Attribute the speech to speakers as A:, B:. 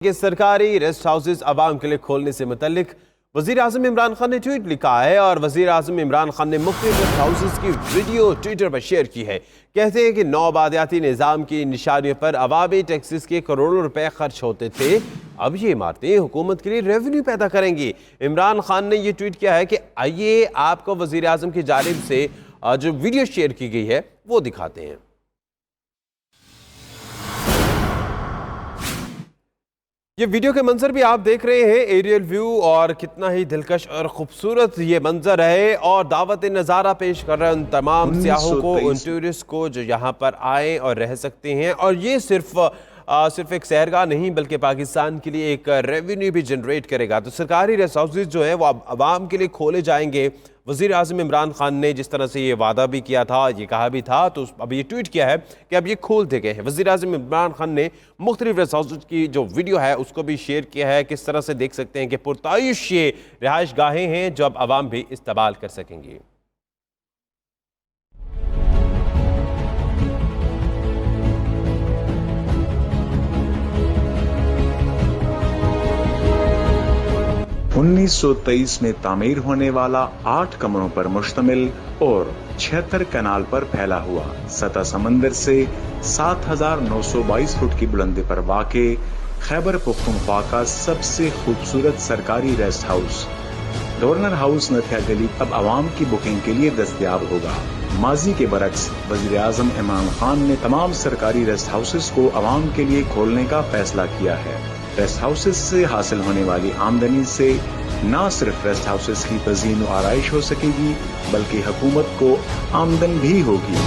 A: कि सरकारी rest houses आवाम के लिए खोलने से मुतल्लिक वज़ीर आज़म इमरान खान ने ट्वीट लिखा है और वज़ीर आज़म इमरान खान ने मुख्तलिफ रेस्ट हाउसेज की वीडियो ट्विटर पर शेयर की है। कहते हैं कि नौआबादियाती निज़ाम की निशानियों पर अवामी टैक्सेस के करोड़ों रुपए खर्च होते थे, अब ये इमारतें हुकूमत के लिए रेवेन्यू पैदा करेंगी। इमरान खान ने यह ट्वीट किया है कि आइए आपको वज़ीर आज़म की जानिब से जो वीडियो शेयर की गई है वो दिखाते हैं। ये वीडियो के मंजर भी आप देख रहे हैं, एरियल व्यू, और कितना ही दिलकश और खूबसूरत ये मंजर है और दावत नज़ारा पेश कर रहे हैं उन तमाम सियाहों को, उन टूरिस्ट को जो यहाँ पर आए और रह सकते हैं। और ये सिर्फ एक सैरगाह नहीं बल्कि पाकिस्तान के लिए एक रेवेन्यू भी जनरेट करेगा। तो सरकारी रेस्ट हाउसेज जो है वो अब आवाम के लिए खोले जाएंगे। वज़ीर आज़म इमरान खान ने जिस तरह से ये वादा भी किया था, ये कहा भी था, तो अब ये ट्वीट किया है कि अब ये खोल दिए गए हैं। वज़ीर आज़म इमरान खान ने मुख्तलिफ रेस्ट हाउसेज की जो वीडियो है उसको भी शेयर किया है। किस तरह से देख सकते हैं कि पुरतायुश ये रिहाइश गाहें हैं जो अब आवाम भी इस्तेमाल कर सकेंगी।
B: (1923) में तामीर होने वाला 8 कमरों पर मुश्तमिल और 76 कनाल पर फैला हुआ, सतह समंदर से 7,922 फुट की बुलंदी पर वाक़े खैबर पख्तूनख्वा का सबसे खूबसूरत सरकारी रेस्ट हाउस गवर्नर हाउस नथिया गली अब आवाम की बुकिंग के लिए दस्तयाब होगा। माजी के बरक्स वज़ीर आज़म इमरान खान ने तमाम सरकारी रेस्ट हाउसेस को आवाम के लिए खोलने का फैसला किया है। रेस्ट हाउसेस से हासिल होने वाली आमदनी से न सिर्फ रेस्ट हाउसेस की तज़ीन व आराइश हो सकेगी बल्कि हुकूमत को आमदन भी होगी।